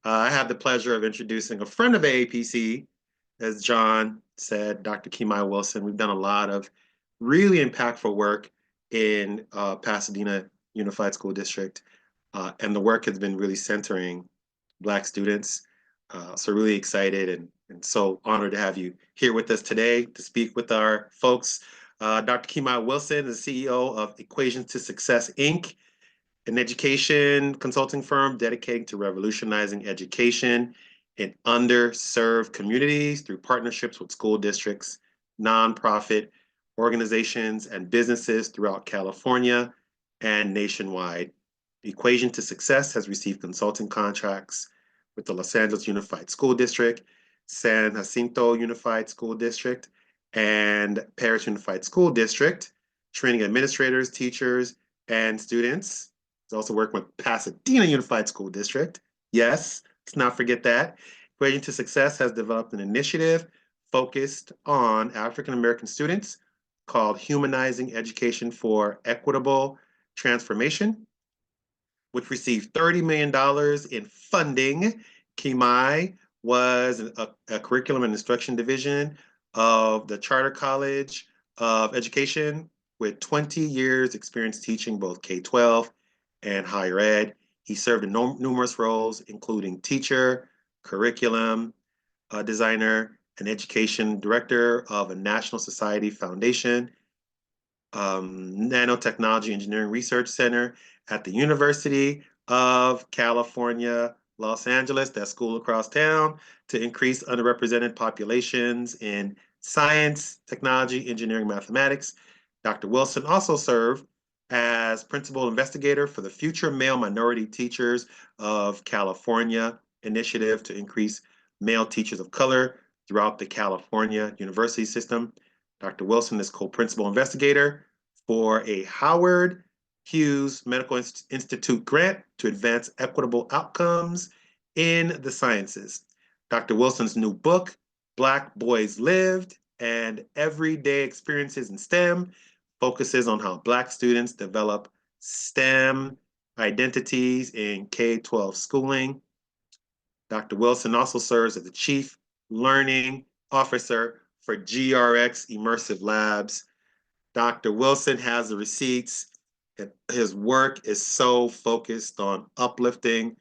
I have the pleasure of introducing a friend of AAPC, as John said, Dr. KiMi Wilson. We've done a lot of really impactful work in Pasadena Unified School District, and the work has been really centering Black students. So really excited and so honored to have you here with us today to speak with our folks. Dr. KiMi Wilson is CEO of Equations to Success, Inc., an education consulting firm dedicated to revolutionizing education in underserved communities through partnerships with school districts, nonprofit organizations, and businesses throughout California and nationwide. The Equation to Success has received consulting contracts with the Los Angeles Unified School District, San Jacinto Unified School District, and Paris Unified School District, training administrators, teachers, and students. He's also working with Pasadena Unified School District. Yes, let's not forget that. Equation to Success has developed an initiative focused on African American students called Humanizing Education for Equitable Transformation, which received $30 million in funding. KiMi was a curriculum and instruction division of the Charter College of Education with 20 years experience teaching both K-12 and higher ed. He served in numerous roles, including teacher, curriculum designer, and education director of a National Society Foundation, Nanotechnology Engineering Research Center at the University of California, Los Angeles, that school across town, to increase underrepresented populations in science, technology, engineering, mathematics. Dr. Wilson also served as principal investigator for the Future Male Minority Teachers of California initiative to increase male teachers of color throughout the California university system. Dr. Wilson is co-principal investigator for a Howard Hughes Medical Institute grant to advance equitable outcomes in the sciences. Dr. Wilson's new book, Black Boys Lived and Everyday Experiences in STEM, focuses on how Black students develop STEM identities in K-12 schooling. Dr. Wilson also serves as the Chief Learning Officer for GRX Immersive Labs. Dr. Wilson has the receipts. His work is so focused on uplifting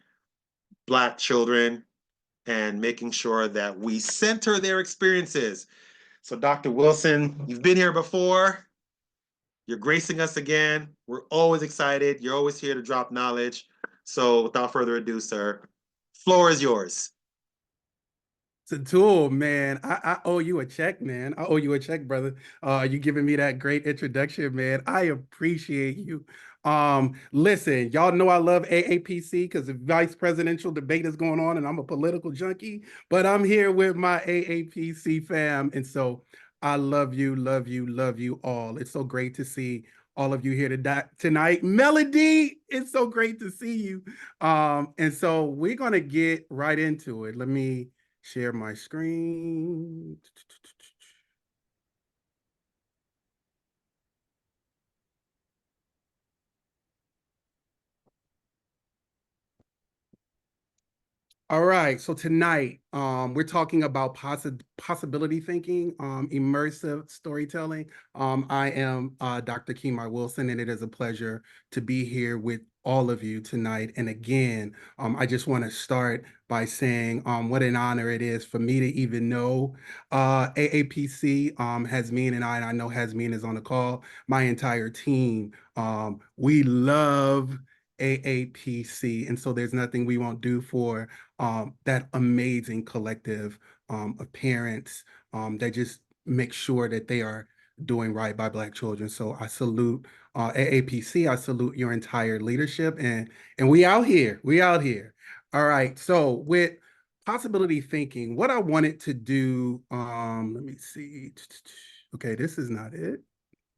Black children and making sure that we center their experiences. So Dr. Wilson, you've been here before. You're gracing us again. We're always excited. You're always here to drop knowledge. So without further ado, sir, floor is yours. Satul, man, I owe you a check, man. I owe you a check, brother. You giving me that great introduction, man. I appreciate you. Listen, y'all know I love AAPC because the vice presidential debate is going on and I'm a political junkie, but I'm here with my AAPC fam. And so I love you, love you, love you all. It's so great to see all of you here tonight. Melody, it's so great to see you. And so we're going to get right into it. Let me share my screen. All right, so tonight we're talking about possibility thinking, immersive storytelling. I am Dr. KiMi Wilson, and it is a pleasure to be here with all of you tonight. And again, I just want to start by saying what an honor it is for me to even know AAPC, Hasmeen and I know Hasmeen is on the call, my entire team. We love AAPC, and so there's nothing we won't do for that amazing collective of parents that just make sure that they are doing right by Black children. So I salute AAPC. I salute your entire leadership, and we out here. We out here. All right. So with possibility thinking, what I wanted to do. Let me see. Okay, this is not it.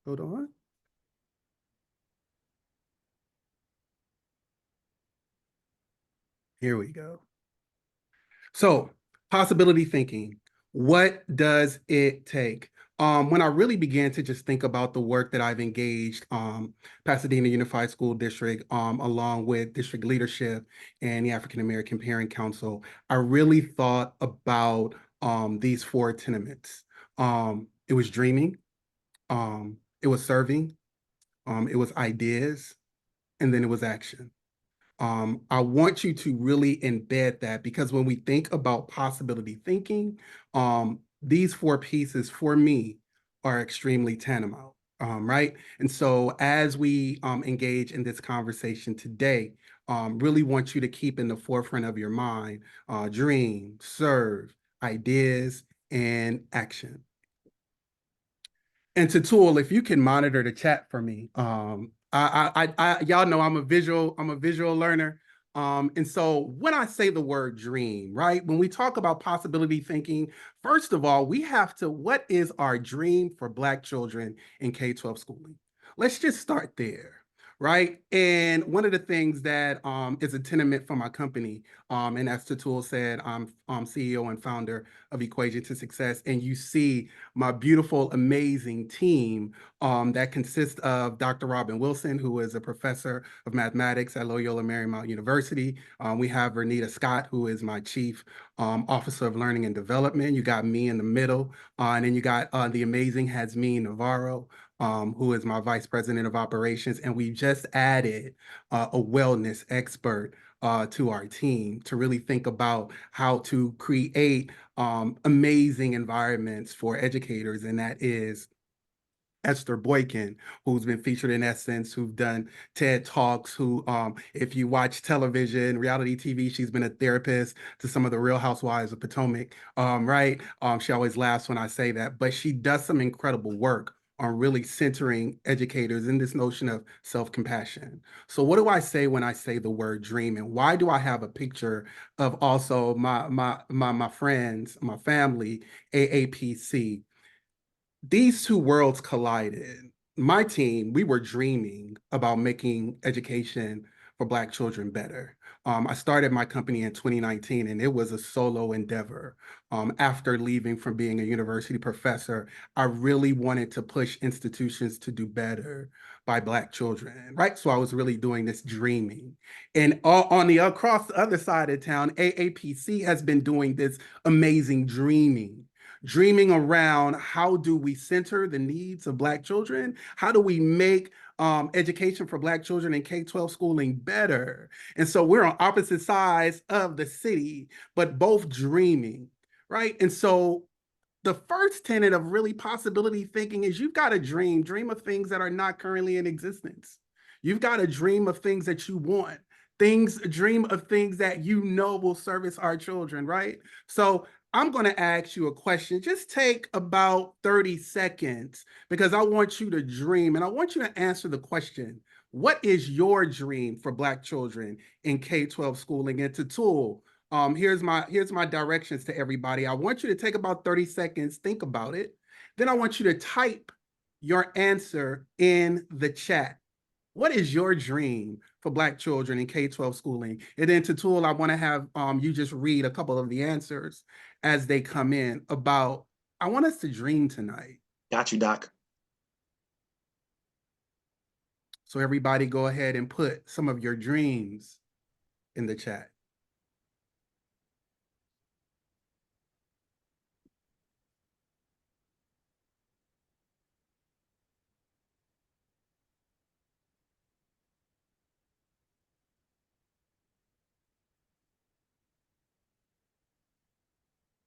Hold on. Here we go. So possibility thinking, what does it take? When I really began to just think about the work that I've engaged Pasadena Unified School District, along with district leadership and the African American Parent Council, I really thought about these four tenements. It was dreaming, it was serving, it was ideas, and then it was action. I want you to really embed that because when we think about possibility thinking, these four pieces for me are extremely tantamount, right? And so as we engage in this conversation today, really want you to keep in the forefront of your mind, dream, serve, ideas, and action. And to Tool, if you can monitor the chat for me, y'all know I'm a visual learner. And so when I say the word dream, right? When we talk about possibility thinking, first of all, we have to, what is our dream for Black children in K-12 schooling? Let's just start there, right? And one of the things that is a tenement for my company, and as Tatul said, I'm CEO and founder of Equation to Success, and you see my beautiful, amazing team that consists of Dr. Robin Wilson, who is a professor of mathematics at Loyola Marymount University. We have Vernita Scott, who is my chief officer of learning and development. You got me in the middle, and then you got the amazing Hazmeen Navarro, who is my vice president of operations. And we just added a wellness expert to our team to really think about how to create amazing environments for educators. And that is Esther Boykin, who's been featured in Essence, who've done TED Talks, who, if you watch television, reality TV, she's been a therapist to some of the Real Housewives of Potomac, right? She always laughs when I say that, but she does some incredible work on really centering educators in this notion of self-compassion. So what do I say when I say the word dream? And why do I have a picture of also my friends, my family, AAPC? These two worlds collided. My team, we were dreaming about making education for Black children better. I started my company in 2019, and it was a solo endeavor. After leaving from being a university professor, I really wanted to push institutions to do better by Black children, right? So I was really doing this dreaming. And on the across the other side of town, AAPC has been doing this amazing dreaming around how do we center the needs of Black children? How do we make education for Black children in K-12 schooling better? And so we're on opposite sides of the city, but both dreaming, right? And so the first tenet of really possibility thinking is you've got to dream of things that are not currently in existence. You've got to dream of things that you want, dream of things that you know will service our children, right? So I'm going to ask you a question. Just take about 30 seconds because I want you to dream and I want you to answer the question. What is your dream for Black children in K-12 schooling? And to Tool, here's my directions to everybody. I want you to take about 30 seconds, think about it. Then I want you to type your answer in the chat. What is your dream for Black children in K-12 schooling? And then to Tool, I want to have you just read a couple of the answers as they come in about, I want us to dream tonight. Got you, Doc. So everybody go ahead and put some of your dreams in the chat.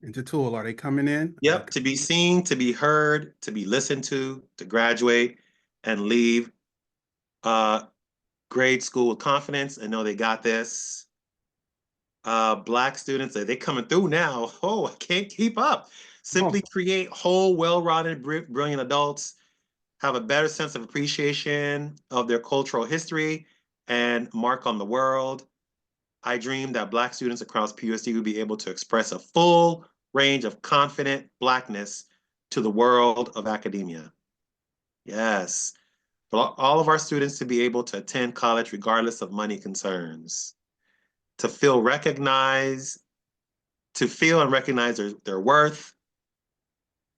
And to Tool, are they coming in? Yep, to be seen, to be heard, to be listened to graduate and leave grade school with confidence and know they got this. Black students, they coming through now. Oh, I can't keep up. Simply create whole, well-rounded, brilliant adults, have a better sense of appreciation of their cultural history and mark on the world. I dream that Black students across PUSD would be able to express a full range of confident Blackness to the world of academia. Yes. For all of our students to be able to attend college regardless of money concerns, to feel recognized, to feel and recognize their worth,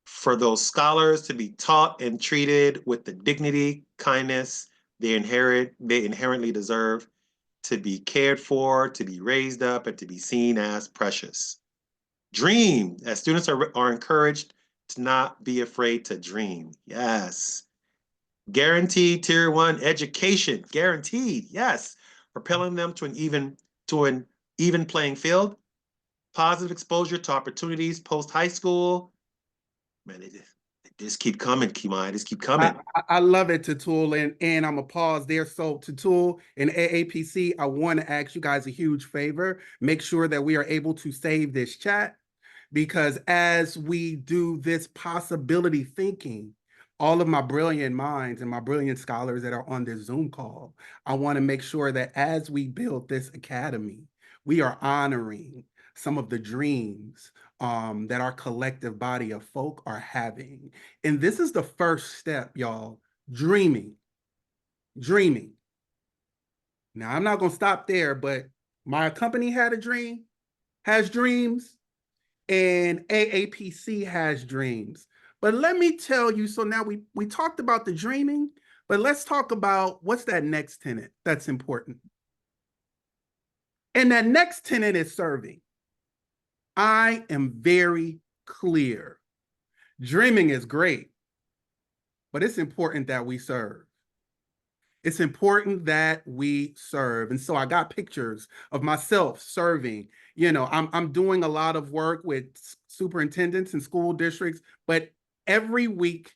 for those scholars to be taught and treated with the dignity, kindness they inherently deserve, to be cared for, to be raised up, and to be seen as precious. Dream, as students are encouraged to not be afraid to dream. Yes. Guaranteed tier one education, guaranteed, yes. Propelling them to an even playing field, positive exposure to opportunities post high school. Man, they just keep coming, KiMi. Just keep coming. I love it, Tatul, and I'm gonna pause there. So, Tatul and AAPC, I want to ask you guys a huge favor. Make sure that we are able to save this chat, because as we do this possibility thinking, all of my brilliant minds and my brilliant scholars that are on this Zoom call, I want to make sure that as we build this academy, we are honoring some of the dreams that our collective body of folk are having. And this is the first step, y'all. Dreaming. Dreaming. Now, I'm not going to stop there, but my company had a dream, has dreams, and AAPC has dreams. But let me tell you, so now we talked about the dreaming, but let's talk about what's that next tenet that's important. And that next tenet is serving. I am very clear. Dreaming is great, but it's important that we serve. It's important that we serve. And so I got pictures of myself serving. I'm doing a lot of work with superintendents and school districts, but every week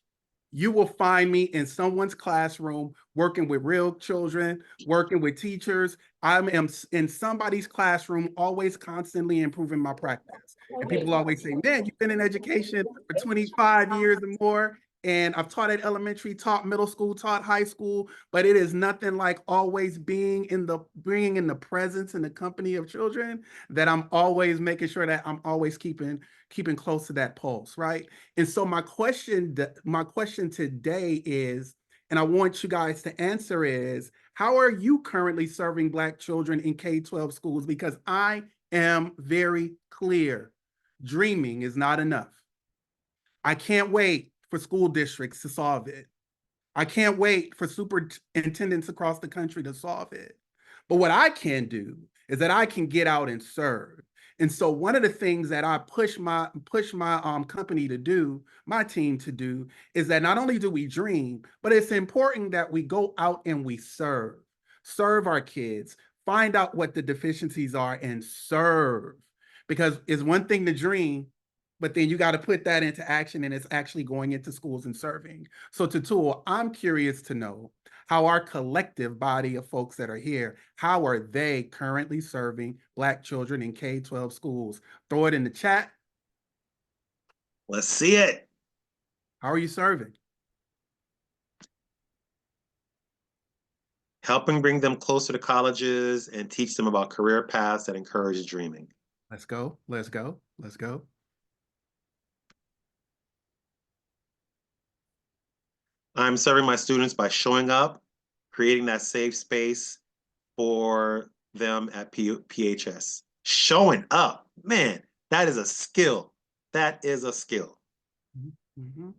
you will find me in someone's classroom working with real children, working with teachers. I am in somebody's classroom, always constantly improving my practice. And people always say, man, you've been in education for 25 years and more. And I've taught at elementary, taught middle school, taught high school, but it is nothing like always being in the presence and the company of children, that I'm always making sure that I'm always keeping close to that pulse, right? And so my question today is, and I want you guys to answer, is how are you currently serving Black children in K-12 schools? Because I am very clear, dreaming is not enough. I can't wait for school districts to solve it. I can't wait for superintendents across the country to solve it. But what I can do is that I can get out and serve. And so one of the things that I push my company to do, my team to do, is that not only do we dream, but it's important that we go out and we serve our kids, find out what the deficiencies are, and serve. Because it's one thing to dream, but then you got to put that into action, and it's actually going into schools and serving. So, Tatul, I'm curious to know how our collective body of folks that are here, how are they currently serving Black children in K-12 schools? Throw it in the chat. Let's see it. How are you serving? Helping bring them closer to colleges and teach them about career paths that encourage dreaming. Let's go. Let's go. Let's go. I'm serving my students by showing up, creating that safe space for them at PHS. Showing up, man, that is a skill. That is a skill. Mm-hmm.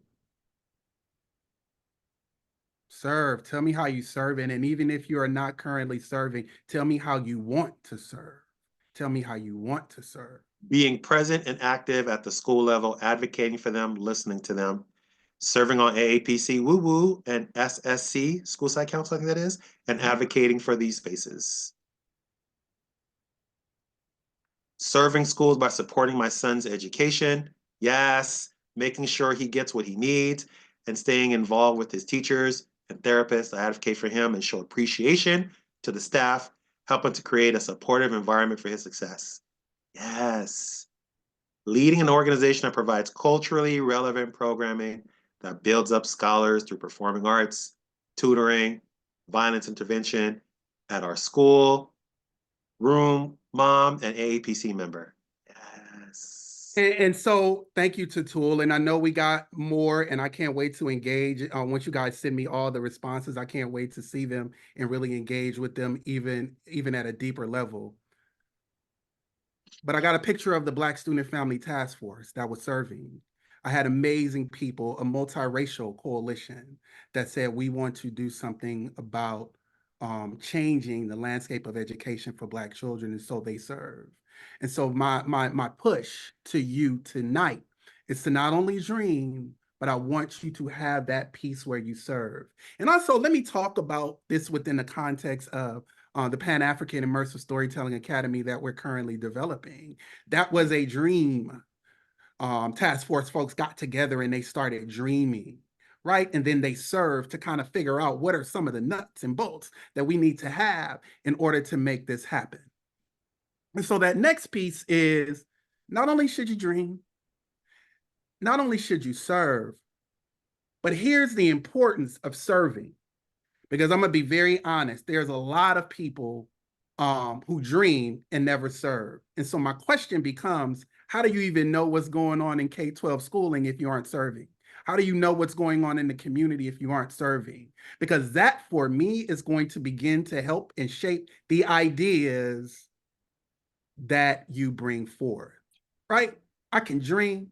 Serve. Tell me how you serve. And even if you are not currently serving, tell me how you want to serve. Tell me how you want to serve. Being present and active at the school level, advocating for them, listening to them, serving on AAPC, woo woo, and SSC, school site council, I think that is, and advocating for these spaces. Serving schools by supporting my son's education. Yes, making sure he gets what he needs and staying involved with his teachers and therapists. I advocate for him and show appreciation to the staff, helping to create a supportive environment for his success. Yes. Leading an organization that provides culturally relevant programming that builds up scholars through performing arts, tutoring, violence intervention at our school, room, mom, and AAPC member. Yes. And so thank you, Tatul. And I know we got more, and I can't wait to engage. Once you guys send me all the responses, I can't wait to see them and really engage with them even at a deeper level. But I got a picture of the Black Student Family Task Force that was serving. I had amazing people, a multiracial coalition that said we want to do something about changing the landscape of education for Black children, and so they serve. And so my push to you tonight is to not only dream, but I want you to have that piece where you serve. And also, let me talk about this within the context of the Pan-African Immersive Storytelling Academy that we're currently developing. That was a dream. Task force folks got together and they started dreaming, right? And then they served to kind of figure out what are some of the nuts and bolts that we need to have in order to make this happen. And so that next piece is not only should you dream, not only should you serve, but here's the importance of serving. Because I'm gonna be very honest, there's a lot of people who dream and never serve. And so my question becomes, how do you even know what's going on in K-12 schooling if you aren't serving? How do you know what's going on in the community if you aren't serving? Because that, for me, is going to begin to help and shape the ideas that you bring forth, right? I can dream,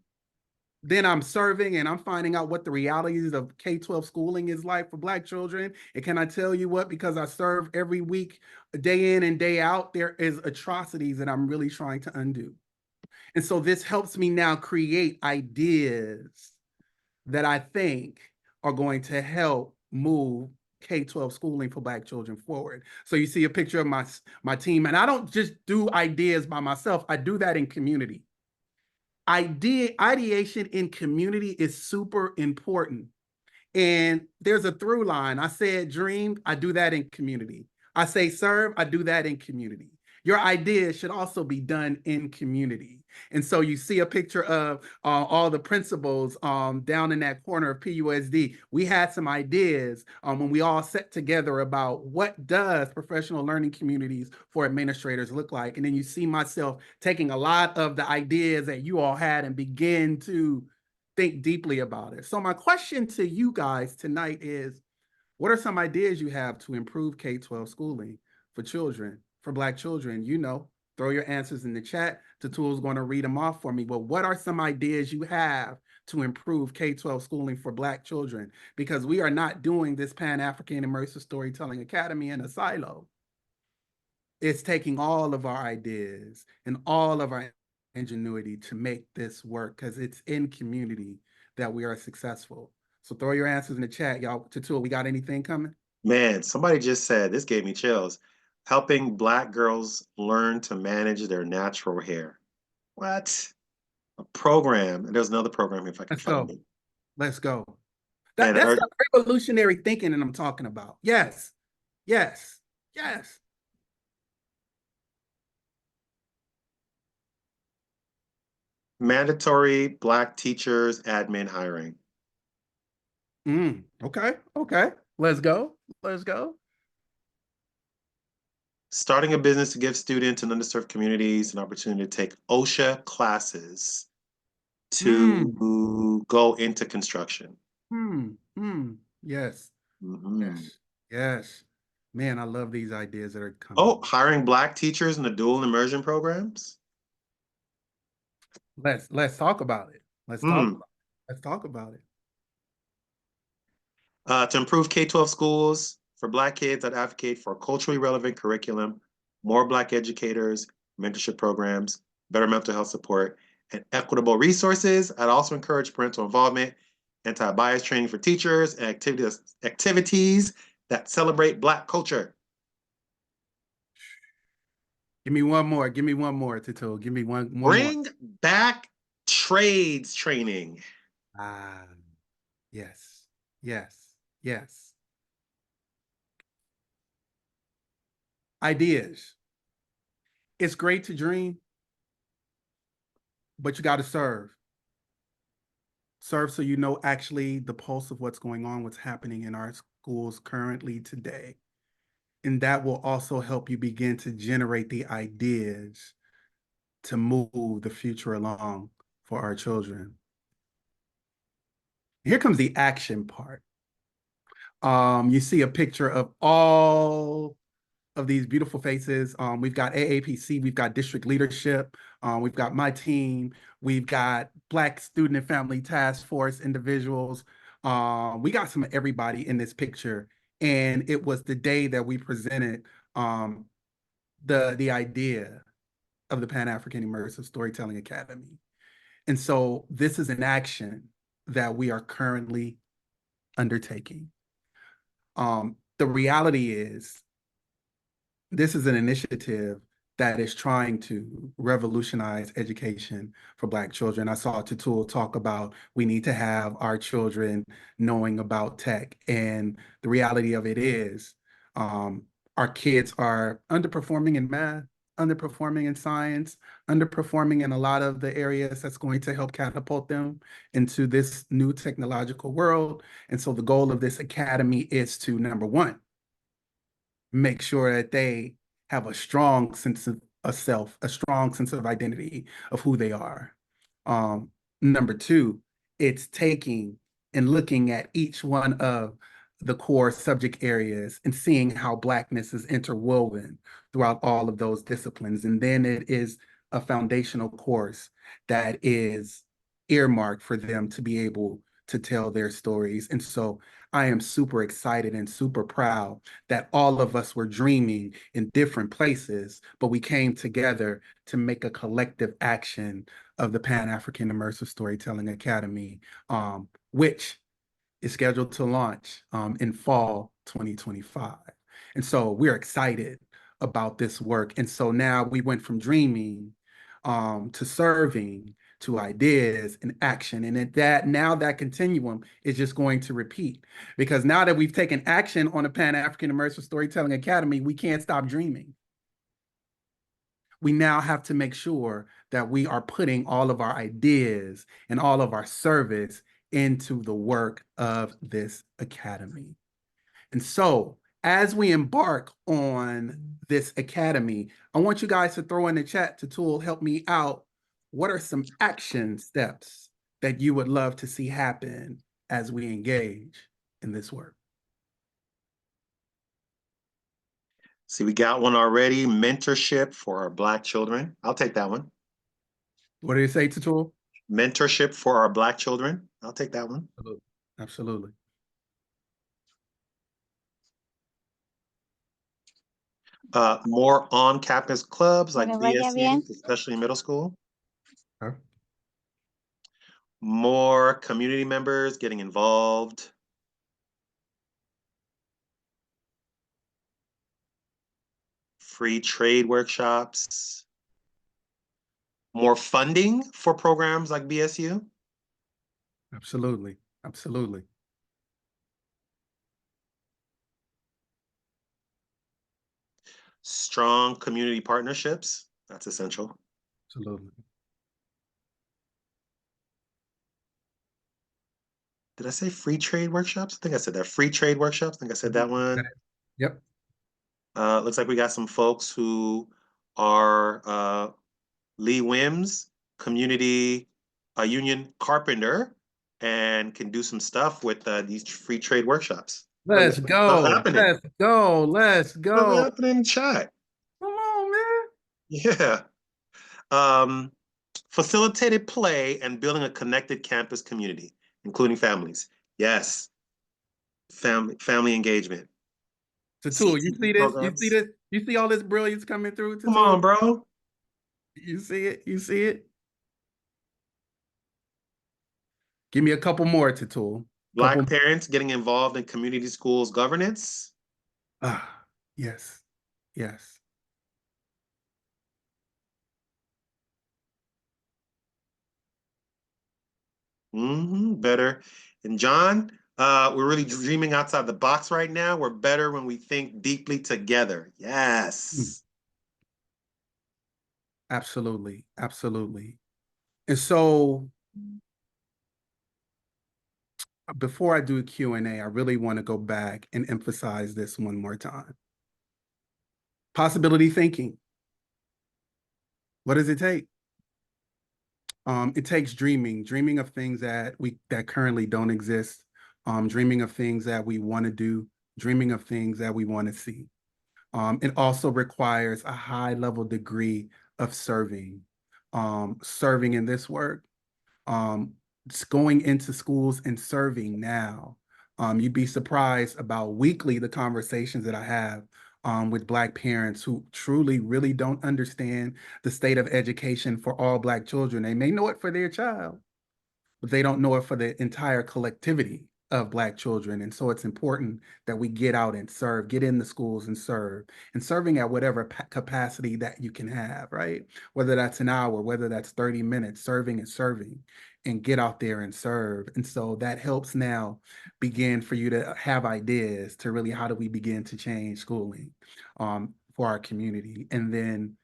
then I'm serving and I'm finding out what the realities of K-12 schooling is like for Black children. And can I tell you what, because I serve every week, day in and day out, there is atrocities that I'm really trying to undo. And so this helps me now create ideas that I think are going to help move K-12 schooling for Black children forward. So you see a picture of my team, and I don't just do ideas by myself. I do that in community. Ideation in community is super important. And there's a through line. I said dream, I do that in community. I say serve, I do that in community. Your ideas should also be done in community. And so you see a picture of all the principals down in that corner of PUSD. We had some ideas when we all sat together about what does professional learning communities for administrators look like. And then you see myself taking a lot of the ideas that you all had and begin to think deeply about it. So my question to you guys tonight is, what are some ideas you have to improve K-12 schooling for children, for Black children? You know, throw your answers in the chat. Tatul's going to read them off for me. But what are some ideas you have to improve K-12 schooling for Black children? Because we are not doing this Pan-African Immersive Storytelling Academy in a silo. It's taking all of our ideas and all of our ingenuity to make this work, because it's in community that we are successful. So throw your answers in the chat, y'all. Tatul, we got anything coming? Man, somebody just said, this gave me chills, helping Black girls learn to manage their natural hair. What? A program. And there's another program here if I can Let's find go. it. Let's go. And That's the revolutionary thinking that I'm talking about. Yes. Yes. Yes. mandatory Black teachers admin hiring. Okay. Okay. Let's go. Let's go. Starting a business to give students in underserved communities an opportunity to take OSHA classes to go into construction. Yes. Mhm. Yes. Yes. Man, I love these ideas that are coming. Oh, hiring Black teachers in the dual immersion programs. Let's talk about it. Let's talk about it. To improve K-12 schools for Black kids, I'd advocate for a culturally relevant curriculum, more Black educators, mentorship programs, better mental health support, and equitable resources. I'd also encourage parental involvement, anti-bias training for teachers, and activities that celebrate Black culture. Give me one more. Give me one more, Tito. Give me one more. Bring back trades training. Ah, yes. Yes. Yes. Ideas. It's great to dream, but you got to serve. Serve so you know actually the pulse of what's going on, what's happening in our schools currently today. And that will also help you begin to generate the ideas to move the future along for our children. Here comes the action part. You see a picture of all of these beautiful faces. We've got AAPC, we've got district leadership, we've got my team, we've got Black Student and Family Task Force individuals. We got some of everybody in this picture. And it was the day that we presented the idea of the Pan-African Immersive Storytelling Academy. And so this is an action that we are currently undertaking. The reality is, this is an initiative that is trying to revolutionize education for Black children. I saw Tutul talk about we need to have our children knowing about tech. And the reality of it is, our kids are underperforming in math, underperforming in science, underperforming in a lot of the areas that's going to help catapult them into this new technological world. And so the goal of this academy is to, number one, make sure that they have a strong sense of self, a strong sense of identity of who they are. Number two, it's taking and looking at each one of the core subject areas and seeing how Blackness is interwoven throughout all of those disciplines. And then it is a foundational course that is earmarked for them to be able to tell their stories. And so I am super excited and super proud that all of us were dreaming in different places, but we came together to make a collective action of the Pan-African Immersive Storytelling Academy, which is scheduled to launch in fall 2025. And so we're excited about this work. And so now we went from dreaming to serving to ideas and action. And that continuum is just going to repeat, because now that we've taken action on the Pan-African Immersive Storytelling Academy, we can't stop dreaming. We now have to make sure that we are putting all of our ideas and all of our service into the work of this academy. And so as we embark on this academy, I want you guys to throw in the chat, Tutul, help me out. What are some action steps that you would love to see happen as we engage in this work? See, we got one already. Mentorship for our Black children. I'll take that one. What do you say, Tutul? Mentorship for our Black children. I'll take that one. Absolutely. Absolutely. More on-campus clubs like VSU, especially in middle school. Huh? More community members getting involved. Free trade workshops. More funding for programs like BSU. Absolutely. Absolutely. Strong community partnerships. That's essential. Absolutely. Did I say free trade workshops? I think I said that. Free trade workshops. I think I said that one. Yep. Looks like we got some folks who are Lee Wims, community union carpenter, and can do some stuff with these free trade workshops. Let's go. Happening. Let's go. Let's go. What's happening in chat? Come on, man. Yeah. Facilitated play and building a connected campus community, including families. Yes. Family engagement. Tutul, you see this? You see Programs. this? You see all this brilliance coming through, Come on, Tutul? bro. You see it? You see it? Give me a couple more, Tutul. Black parents getting involved in community schools governance. Ah, yes. Yes. Better. And John, we're really dreaming outside the box right now. We're better when we think deeply together. Yes. Absolutely. Absolutely. And so before I do a Q&A, I really want to go back and emphasize this one more time. Possibility thinking. What does it take? It takes dreaming of things that currently don't exist, dreaming of things that we want to do, dreaming of things that we want to see. It also requires a high level degree of serving. Serving in this work, just going into schools and serving now. You'd be surprised about weekly the conversations that I have with Black parents who truly really don't understand the state of education for all Black children. They may know it for their child, but they don't know it for the entire collectivity of Black children. And so it's important that we get out and serve, get in the schools and serving at whatever capacity that you can have, right? Whether that's an hour, whether that's 30 minutes, serving and get out there and serve. And so that helps now begin for you to have ideas to really how do we begin to change schooling for our community. And then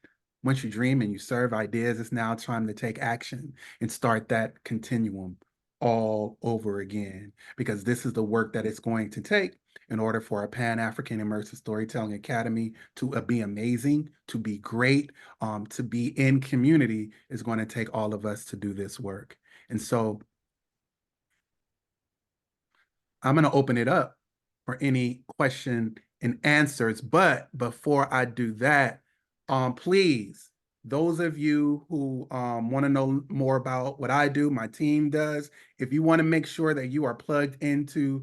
once you dream and you serve ideas, it's now time to take action and start that continuum all over again, because this is the work that it's going to take in order for a Pan-African Immersive Storytelling Academy to be amazing, to be great, to be in community. Is going to take all of us to do this work. And so I'm going to open it up for any question and answers. But before I do that, please, those of you who want to know more about what I do, my team does, if you want to make sure that you are plugged into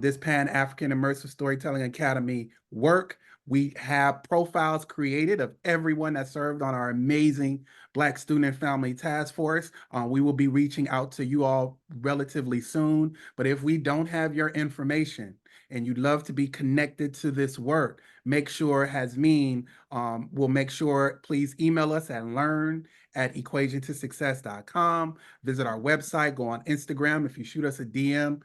this Pan-African Immersive Storytelling Academy work, we have profiles created of everyone that served on our amazing Black Student and Family Task Force. We will be reaching out to you all relatively soon. But if we don't have your information and you'd love to be connected to this work, make sure Hasmeen will make sure, please email us at learn@equationtosuccess.com. Visit our website, go on Instagram. If you shoot us a DM,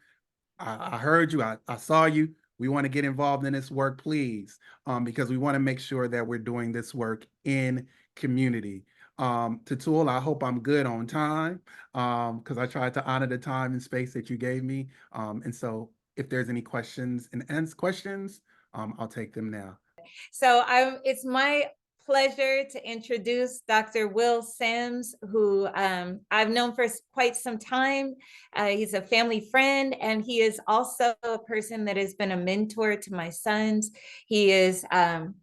I heard you, I saw you. We want to get involved in this work, please, because we want to make sure that we're doing this work in community. Tatul, I hope I'm good on time because I tried to honor the time and space that you gave me. And so if there's any questions and questions, I'll take them now. So it's my pleasure to introduce Dr. Will Syms, who I've known for quite some time. He's a family friend, and he is also a person that has been a mentor to my sons. He is a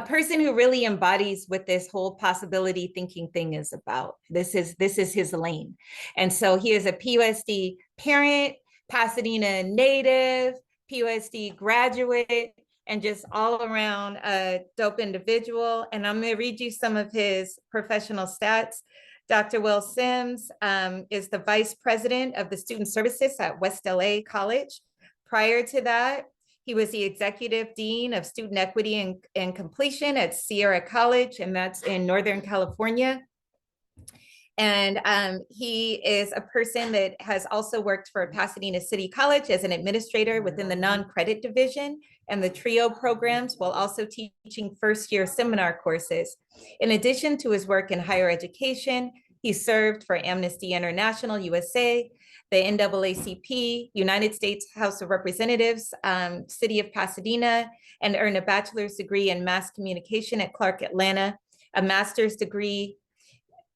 person who really embodies what this whole possibility thinking thing is about. This is his lane. And so he is a PUSD parent, Pasadena native, PUSD graduate, and just all around a dope individual. And I'm gonna read you some of his professional stats. Dr. Will Syms is the Vice President of the Student Services at West LA College. Prior to that, he was the Executive Dean of Student Equity and Completion at Sierra College, and that's in Northern California. And he is a person that has also worked for Pasadena City College as an administrator within the non-credit division and the TRIO programs, while also teaching first-year seminar courses. In addition to his work in higher education, he served for Amnesty International USA, the NAACP, United States House of Representatives, City of Pasadena, and earned a bachelor's degree in mass communication at Clark Atlanta, a master's degree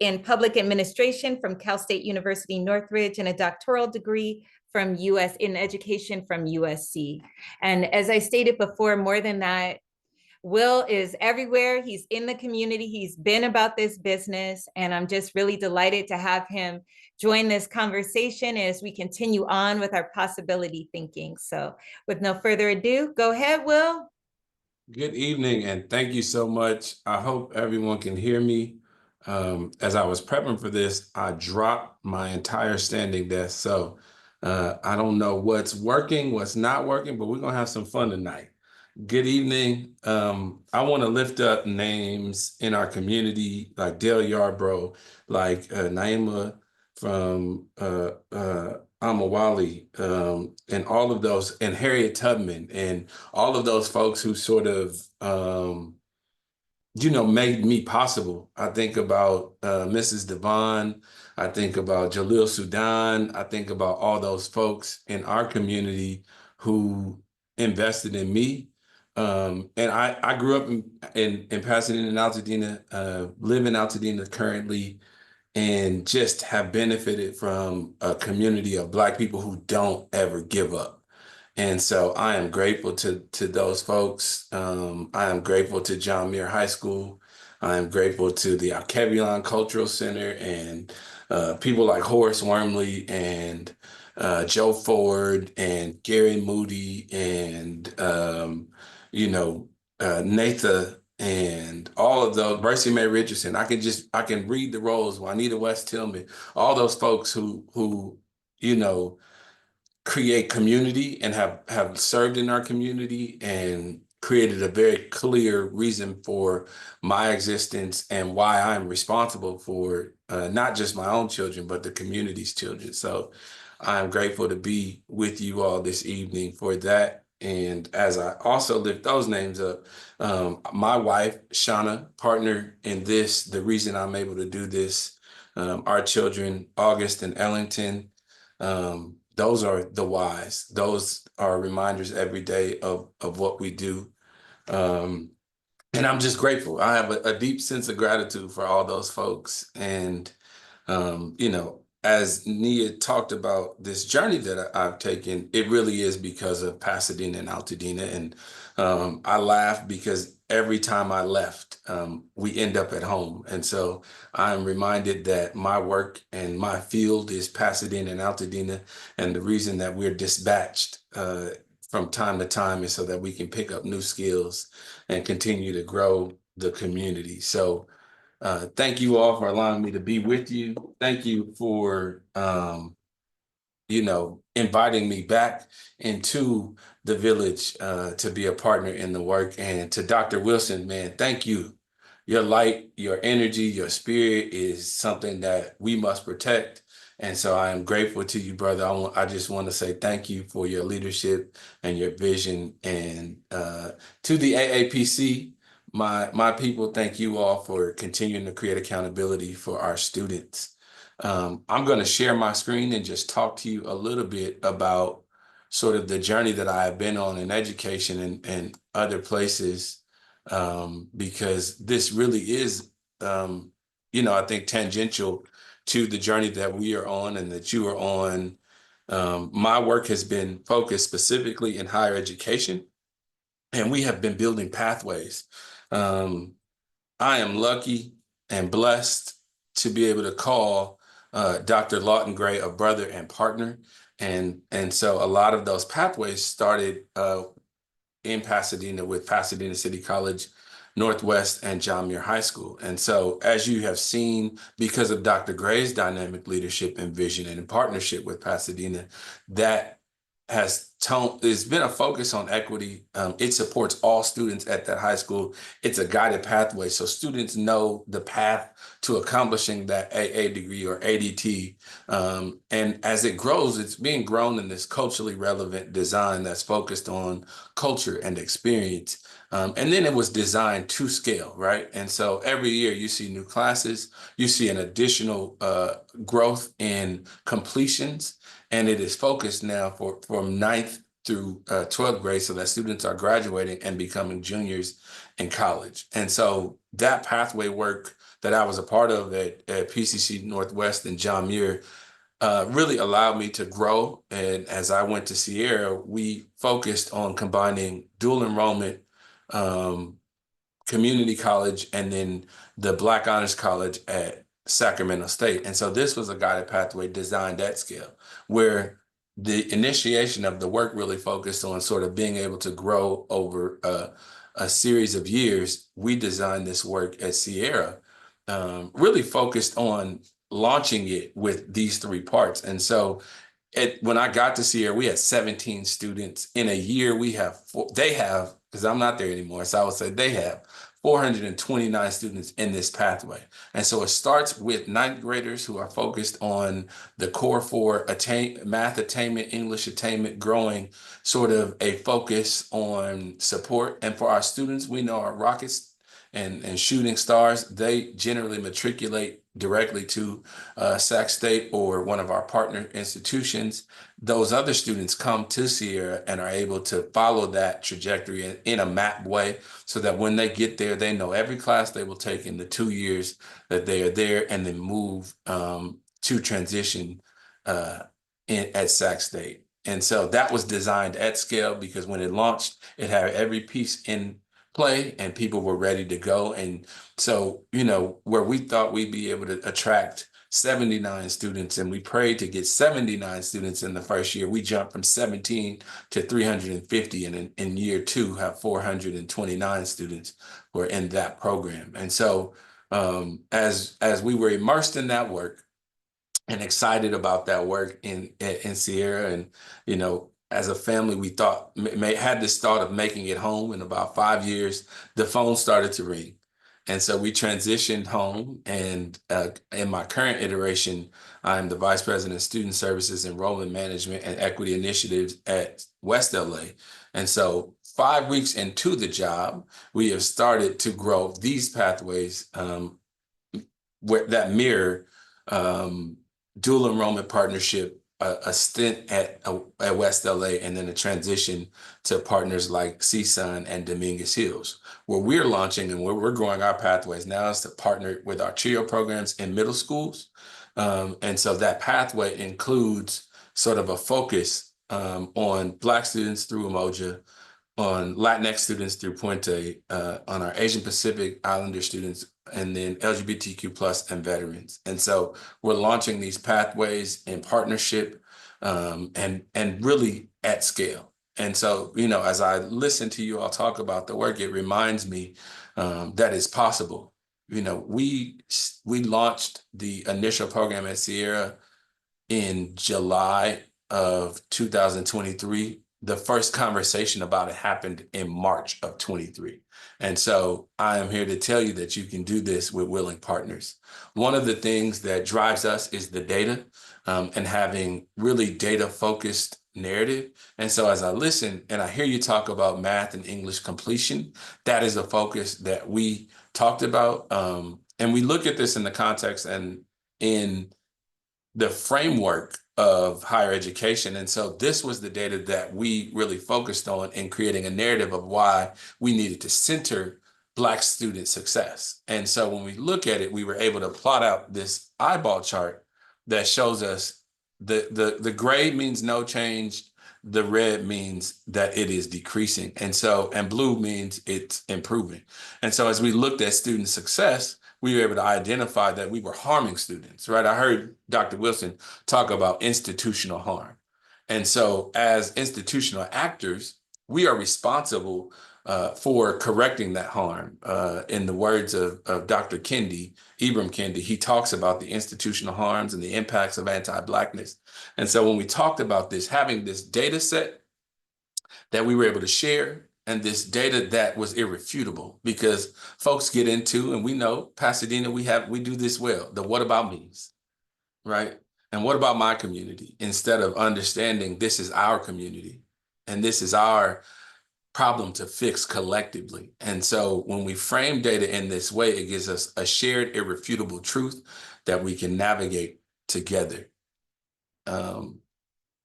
in public administration from Cal State University Northridge, and a doctoral degree from in education from USC. And as I stated before, more than that, Will is everywhere. He's in the community. He's been about this business. And I'm just really delighted to have him join this conversation as we continue on with our possibility thinking. So with no further ado, go ahead, Will. Good evening, and thank you so much. I hope everyone can hear me. As I was prepping for this, I dropped my entire standing desk. So I don't know what's working, what's not working, but we're going to have some fun tonight. Good evening. I want to lift up names in our community like Dale Yarbrough, like Naima from Amawali, and all of those, and Harriet Tubman, and all of those folks who sort of made me possible. I think about Mrs. Devon. I think about Jalil Sudan. I think about all those folks in our community who invested in me. And I grew up in Pasadena and Altadena, live in Altadena currently, and just have benefited from a community of Black people who don't ever give up. And so I am grateful to those folks. I am grateful to John Muir High School. I am grateful to the Alkebulan Cultural Center and people like Horace Wormley and Joe Ford and Gary Moody and Natha and all of those, Mercy Mae Richardson. I can read the roles. Juanita West Tillman, all those folks who you know create community and have served in our community and created a very clear reason for my existence and why I'm responsible for not just my own children, but the community's children. So I'm grateful to be with you all this evening for that. And as I also lift those names up, my wife, Shauna, partner in this, the reason I'm able to do this, our children, August and Ellington, those are the whys. Those are reminders every day of what we do. And I'm just grateful. I have a deep sense of gratitude for all those folks. And, as Nia talked about this journey that I've taken, it really is because of Pasadena and Altadena. And I laugh because every time I left, we end up at home. And so I'm reminded that my work and my field is Pasadena and Altadena. And the reason that we're dispatched from time to time is so that we can pick up new skills and continue to grow the community. So thank you all for allowing me to be with you. Thank you for, inviting me back into the village to be a partner in the work. And to Dr. Wilson, man, thank you. Your light, your energy, your spirit is something that we must protect. And so I am grateful to you, brother. I just want to say thank you for your leadership and your vision. And to the AAPC, my people, thank you all for continuing to create accountability for our students. I'm going to share my screen and just talk to you a little bit about sort of the journey that I have been on in education and other places, because this really is, I think tangential to the journey that we are on and that you are on. My work has been focused specifically in higher education, and we have been building pathways. I am lucky and blessed to be able to call Dr. Lawton Gray a brother and partner. And so a lot of those pathways started in Pasadena with Pasadena City College, Northwest, and John Muir High School. And so as you have seen, because of Dr. Gray's dynamic leadership and vision and in partnership with Pasadena, that it's been a focus on equity. It supports all students at that high school. It's a guided pathway, so students know the path to accomplishing that AA degree or ADT. And as it grows, it's being grown in this culturally relevant design that's focused on culture and experience. And then it was designed to scale, right? And so every year you see new classes, you see an additional growth in completions. And it is focused now from 9th through 12th grade so that students are graduating and becoming juniors in college. And so that pathway work that I was a part of at PCC Northwest and John Muir really allowed me to grow. And as I went to Sierra, we focused on combining dual enrollment, community college, and then the Black Honors College at Sacramento State. And so this was a guided pathway designed at scale, where the initiation of the work really focused on sort of being able to grow over a series of years. We designed this work at Sierra, really focused on launching it with these three parts. And so when I got to Sierra, we had 17 students. In a year, they have, because I'm not there anymore, so I would say they have 429 students in this pathway. And so it starts with 9th graders who are focused on the core for math attainment, English attainment, growing sort of a focus on support. And for our students, we know our Rockets and Shooting Stars, they generally matriculate directly to Sac State or one of our partner institutions. Those other students come to Sierra and are able to follow that trajectory in a map way so that when they get there, they know every class they will take in the 2 years that they are there and then move to transition at Sac State. And so that was designed at scale because when it launched, it had every piece in play and people were ready to go. And so, you know, where we thought we'd be able to attract 79 students and we prayed to get 79 students in the first year, we jumped from 17 to 350. And in year two, have 429 students who are in that program. And so as we were immersed in that work, and excited about that work in Sierra. And, you know, as a family, we thought, had this thought of making it home. In about 5 years, the phone started to ring. And so we transitioned home. And in my current iteration, I'm the Vice President of Student Services, Enrollment Management, and Equity Initiatives at West LA. And so 5 weeks into the job, we have started to grow these pathways where that mirror dual enrollment partnership, a stint at West LA, and then a transition to partners like CSUN and Dominguez Hills. Where we're launching and where we're growing our pathways now is to partner with our TRIO programs in middle schools. And so that pathway includes sort of a focus on Black students through Umoja, on Latinx students through Puente, on our Asian Pacific Islander students, and then LGBTQ plus and veterans. And so we're launching these pathways in partnership and really at scale. And so, you know, as I listen to you all talk about the work, it reminds me that it's possible. You know, we launched the initial program at Sierra in July of 2023. The first conversation about it happened in March of 23. And so I am here to tell you that you can do this with willing partners. One of the things that drives us is the data and having really data-focused narrative. And so as I listen and I hear you talk about math and English completion, that is a focus that we talked about. And we look at this in the context and in the framework of higher education. And so this was the data that we really focused on in creating a narrative of why we needed to center Black student success. And so when we look at it, we were able to plot out this eyeball chart that shows us the gray means no change, the red means that it is decreasing. And so, and blue means it's improving. And so as we looked at student success, we were able to identify that we were harming students, right? I heard Dr. Wilson talk about institutional harm. And so as institutional actors, we are responsible for correcting that harm. In the words of Dr. Kendi, Ibram Kendi, he talks about the institutional harms and the impacts of anti-Blackness. And so when we talked about this, having this data set that we were able to share, and this data that was irrefutable, because folks get into, and we know Pasadena, we do this well, the what about me's, right? And what about my community? Instead of understanding this is our community and this is our problem to fix collectively. And so when we frame data in this way, it gives us a shared irrefutable truth that we can navigate together.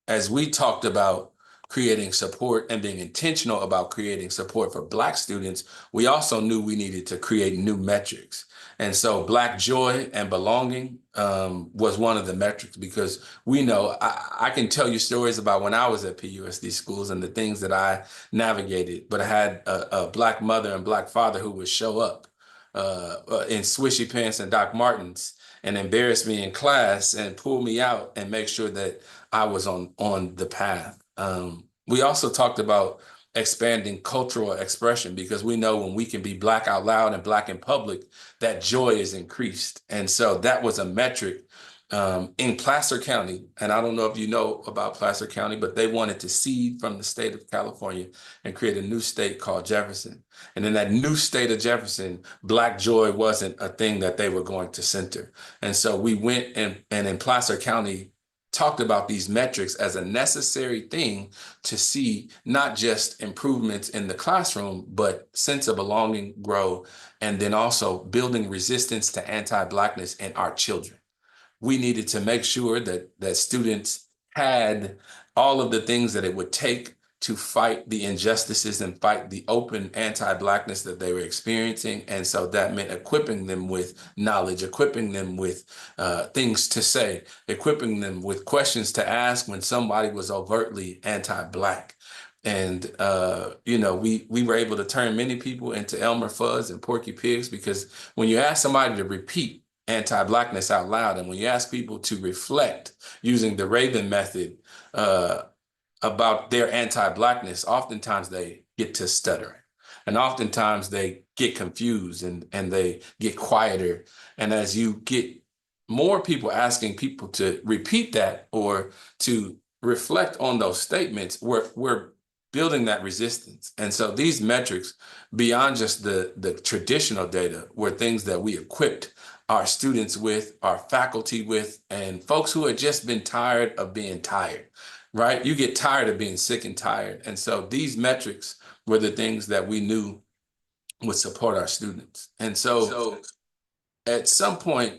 As we talked about creating support and being intentional about creating support for Black students, we also knew we needed to create new metrics. And so Black joy and belonging was one of the metrics, because we know, I can tell you stories about when I was at PUSD schools and the things that I navigated, but I had a Black mother and Black father who would show up in swishy pants and Doc Martens and embarrass me in class and pull me out and make sure that I was on the path. We also talked about expanding cultural expression, because we know when we can be Black out loud and Black in public, that joy is increased. And so that was a metric in Placer County. And I don't know if you know about Placer County, but they wanted to cede from the state of California and create a new state called Jefferson. And in that new state of Jefferson, Black joy wasn't a thing that they were going to center. And so we went and in Placer County, talked about these metrics as a necessary thing to see not just improvements in the classroom, but sense of belonging grow, and then also building resistance to anti-Blackness in our children. We needed to make sure that students had all of the things that it would take to fight the injustices and fight the open anti-Blackness that they were experiencing. And so that meant equipping them with knowledge, equipping them with things to say, equipping them with questions to ask when somebody was overtly anti-Black. And, you know, we were able to turn many people into Elmer Fudd and Porky Pigs, because when you ask somebody to repeat anti-Blackness out loud, and when you ask people to reflect using the Raven method about their anti-Blackness, oftentimes they get to stuttering. And oftentimes they get confused and they get quieter. And as you get more people asking people to repeat that or to reflect on those statements, we're building that resistance. And so these metrics, beyond just the traditional data, were things that we equipped our students with, our faculty with, and folks who had just been tired of being tired, right? You get tired of being sick and tired. And so these metrics were the things that we knew would support our students. And so at some point,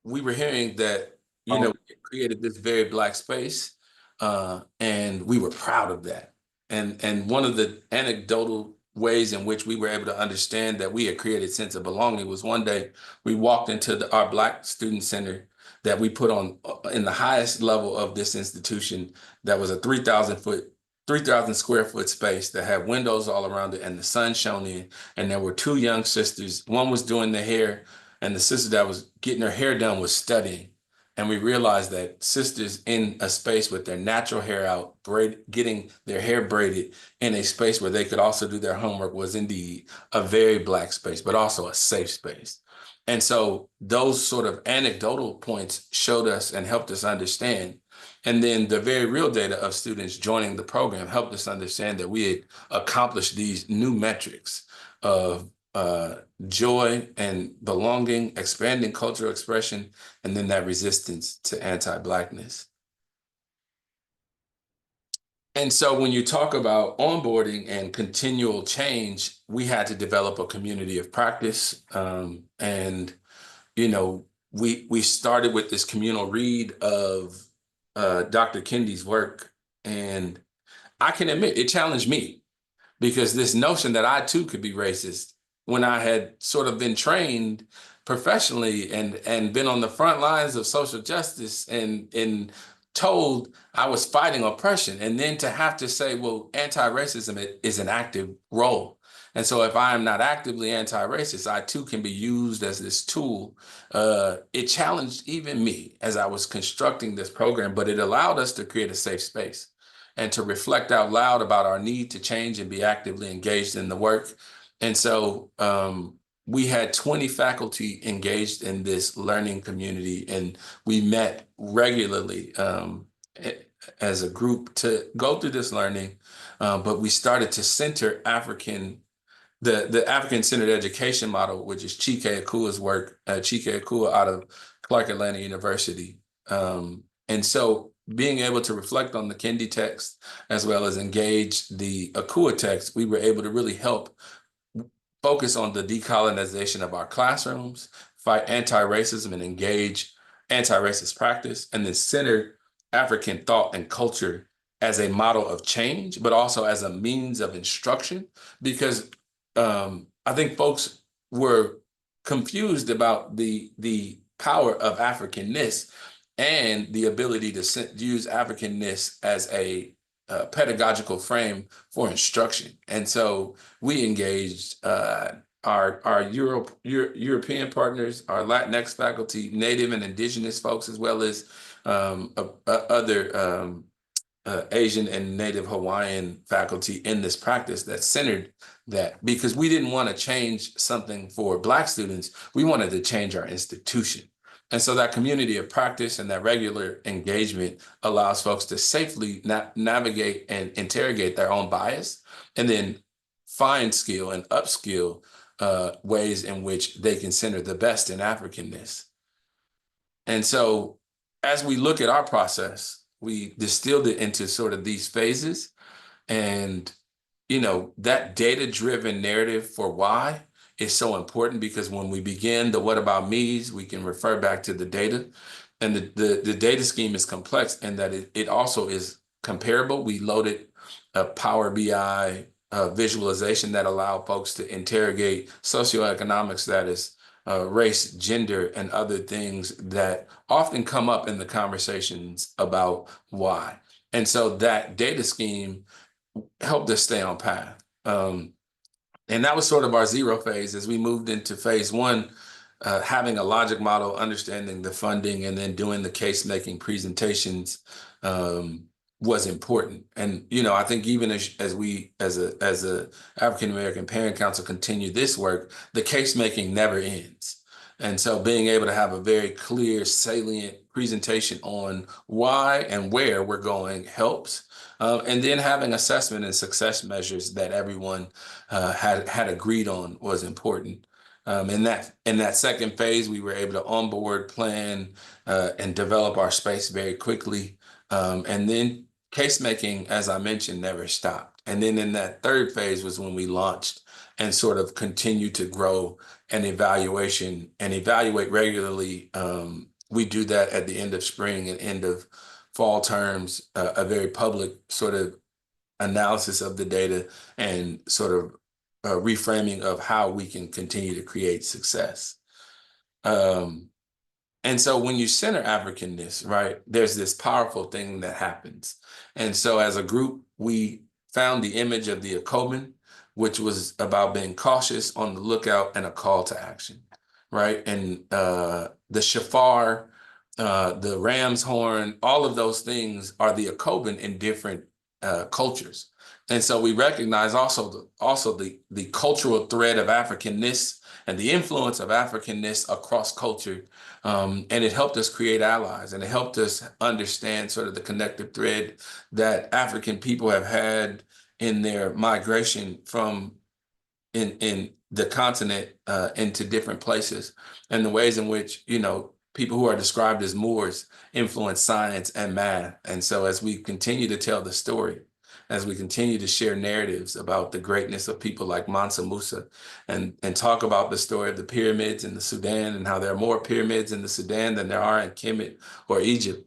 we were hearing that, you know, we created this very Black space, and we were proud of that. And one of the anecdotal ways in which we were able to understand that we had created sense of belonging was one day we walked into our Black Student Center that we put on in the highest level of this institution, that was a 3,000 square foot space that had windows all around it and the sun shone in. And there were two young sisters. One was doing the hair, and the sister that was getting her hair done was studying. And we realized that sisters in a space with their natural hair out, getting their hair braided in a space where they could also do their homework, was indeed a very Black space, but also a safe space. And so those sort of anecdotal points showed us and helped us understand. And then the very real data of students joining the program helped us understand that we had accomplished these new metrics of joy and belonging, expanding cultural expression, and then that resistance to anti-Blackness. And so when you talk about onboarding and continual change, we had to develop a community of practice. And, you know, we started with this communal read of Dr. Kendi's work. And I can admit it challenged me, because this notion that I too could be racist, when I had sort of been trained professionally and been on the front lines of social justice and told I was fighting oppression, and then to have to say, well, anti-racism is an active role. And so if I am not actively anti-racist, I too can be used as this tool. It challenged even me as I was constructing this program, but it allowed us to create a safe space and to reflect out loud about our need to change and be actively engaged in the work. And so we had 20 faculty engaged in this learning community, and we met regularly as a group to go through this learning. But we started to center the African-centered education model, which is Chike Akua's work, Chike Akua out of Clark Atlanta University. And so being able to reflect on the Kendi text as well as engage the Akua text, we were able to really help focus on the decolonization of our classrooms, fight anti-racism and engage anti-racist practice, and then center African thought and culture as a model of change, but also as a means of instruction. Because I think folks were confused about the power of Africanness and the ability to use Africanness as a pedagogical frame for instruction. And so we engaged our European partners, our Latinx faculty, Native and Indigenous folks, as well as other Asian and Native Hawaiian faculty in this practice that centered that, because we didn't want to change something for Black students. We wanted to change our institution. And so that community of practice and that regular engagement allows folks to safely navigate and interrogate their own bias, and then find skill and upskill ways in which they can center the best in Africanness. And so as we look at our process, we distilled it into sort of these phases. And, you know, that data-driven narrative for why is so important, because when we begin the what about me's, we can refer back to the data. And the data scheme is complex in that it also is comparable. We loaded a Power BI visualization that allowed folks to interrogate socioeconomic status, race, gender, and other things that often come up in the conversations about why. And so that data scheme helped us stay on path. And that was sort of our zero phase. As we moved into phase one, having a logic model, understanding the funding, and then doing the case making presentations was important. And I think even as we as a African American Parent Council continue this work, the case making never ends. And so being able to have a very clear, salient presentation on why and where we're going helps. And then having assessment and success measures that everyone had agreed on was important. In that second phase, we were able to onboard, plan, and develop our space very quickly. And then case making, as I mentioned, never stopped. And then in that third phase was when we launched and sort of continued to grow and evaluate regularly. We do that at the end of spring and end of fall terms, a very public sort of analysis of the data and sort of reframing of how we can continue to create success. And so when you center Africanness, right, there's this powerful thing that happens. And so as a group, we found the image of the Akobin, which was about being cautious, on the lookout, and a call to action, right? And the shofar, the ram's horn, all of those things are the Akobin in different cultures. And so we recognize also the cultural thread of Africanness and the influence of Africanness across culture. And it helped us create allies, and it helped us understand sort of the connective thread that African people have had in their migration from in the continent into different places, and the ways in which, people who are described as Moors influence science and math. And so as we continue to tell the story, as we continue to share narratives about the greatness of people like Mansa Musa, and talk about the story of the pyramids in the Sudan, and how there are more pyramids in the Sudan than there are in Kemet or Egypt.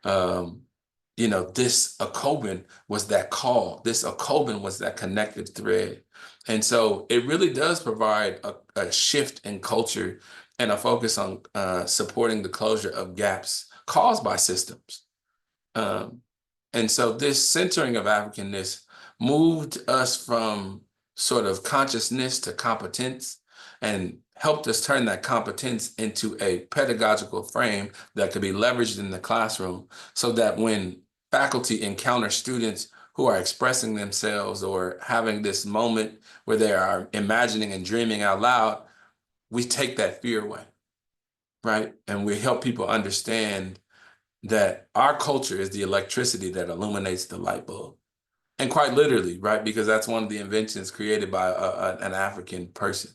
This Akobin was that call. This Akobin was that connective thread. And so it really does provide a shift in culture and a focus on supporting the closure of gaps caused by systems. And so this centering of Africanness moved us from sort of consciousness to competence, and helped us turn that competence into a pedagogical frame that could be leveraged in the classroom, so that when faculty encounter students who are expressing themselves or having this moment where they are imagining and dreaming out loud, we take that fear away, right? And we help people understand that our culture is the electricity that illuminates the light bulb. And quite literally, right? Because that's one of the inventions created by an African person.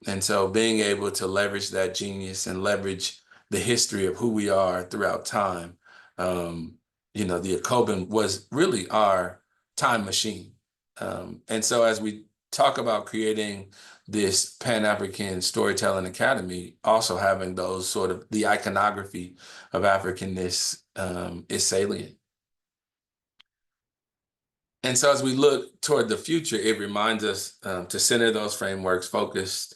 And so being able to leverage that genius and leverage the history of who we are throughout time, the Akobin was really our time machine. And so as we talk about creating this Pan-African Storytelling Academy, also having those sort of the iconography of Africanness is salient. And so as we look toward the future, it reminds us to center those frameworks focused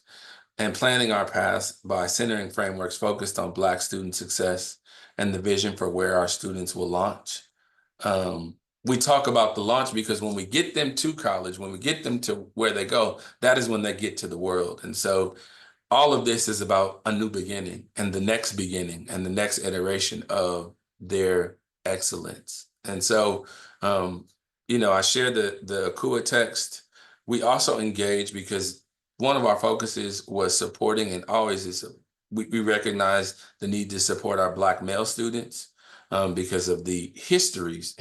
and planning our paths by centering frameworks focused on Black student success and the vision for where our students will launch. We talk about the launch because when we get them to college, when we get them to where they go, that is when they get to the world. And so all of this is about a new beginning and the next beginning and the next iteration of their excellence. And so, I share the Akua text. We also engage because one of our focuses was supporting, and always is, we recognize the need to support our Black male students because of the histories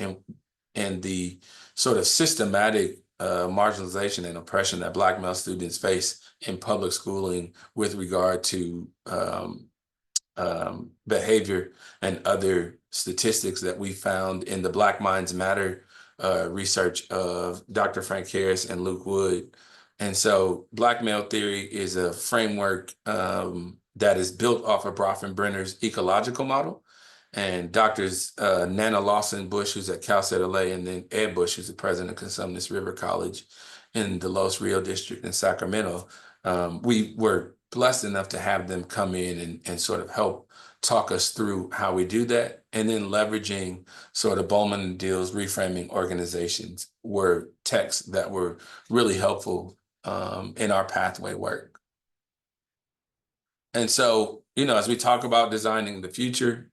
and the sort of systematic marginalization and oppression that Black male students face in public schooling with regard to behavior and other statistics that we found in the Black Minds Matter research of Dr. Frank Harris and Luke Wood. And so Black male theory is a framework that is built off of Bronfenbrenner's ecological model. and Doctors Nana Lawson Bush, who's at Cal State LA, and then Ed Bush, who's the president of Consumnes River College in the Los Rio district in Sacramento. We were blessed enough to have them come in and sort of help talk us through how we do that. And then leveraging sort of Bowman and Deal's reframing organizations were texts that were really helpful in our pathway work. And so, as we talk about designing the future,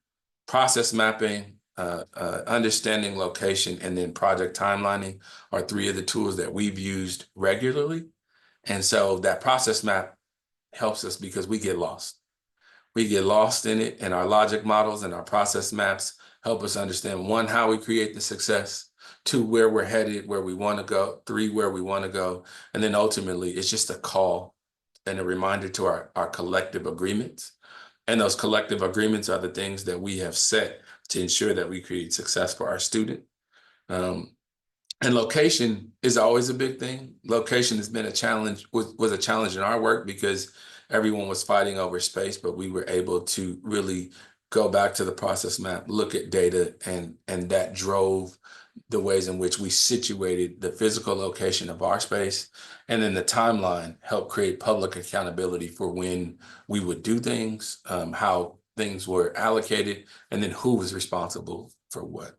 process mapping, understanding location, and then project timelining are three of the tools that we've used regularly. And so that process map helps us because we get lost. We get lost in it, and our logic models and our process maps help us understand, one, how we create the success, two, where we're headed, where we want to go, three, where we want to go. And then ultimately, it's just a call and a reminder to our collective agreements. And those collective agreements are the things that we have set to ensure that we create success for our student. And location is always a big thing. Location has been a challenge, was a challenge in our work because everyone was fighting over space, but we were able to really go back to the process map, look at data, and that drove the ways in which we situated the physical location of our space. And then the timeline helped create public accountability for when we would do things, how things were allocated, and then who was responsible for what.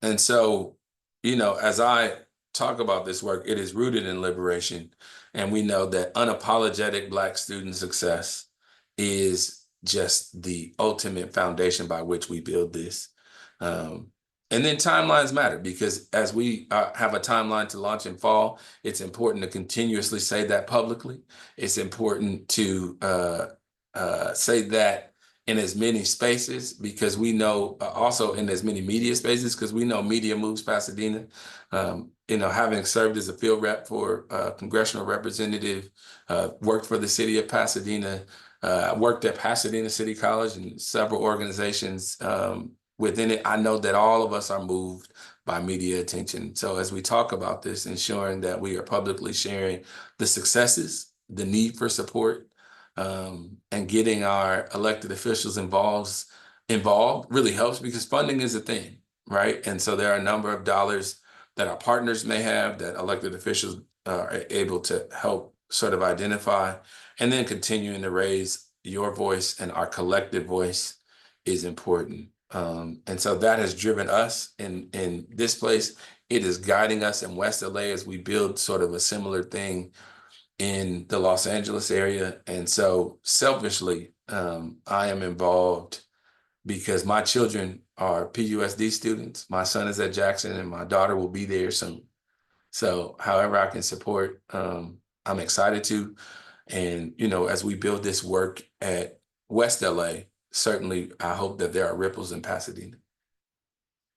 And so, as I talk about this work, it is rooted in liberation. And we know that unapologetic Black student success is just the ultimate foundation by which we build this. And then timelines matter because as we have a timeline to launch in fall, it's important to continuously say that publicly. It's important to say that in as many spaces because we know also in as many media spaces because we know media moves Pasadena. Having served as a field rep for congressional representative, worked for the city of Pasadena, worked at Pasadena City College and several organizations within it. I know that all of us are moved by media attention. So as we talk about this, ensuring that we are publicly sharing the successes, the need for support, and getting our elected officials involved really helps because funding is a thing, right? And so there are a number of dollars that our partners may have that elected officials are able to help sort of identify, and then continuing to raise your voice and our collective voice is important. And so that has driven us in this place. It is guiding us in West LA as we build sort of a similar thing in the Los Angeles area. And so selfishly, I am involved because my children are PUSD students. My son is at Jackson and my daughter will be there soon. So however I can support, I'm excited to. And, as we build this work at West LA, certainly I hope that there are ripples in Pasadena.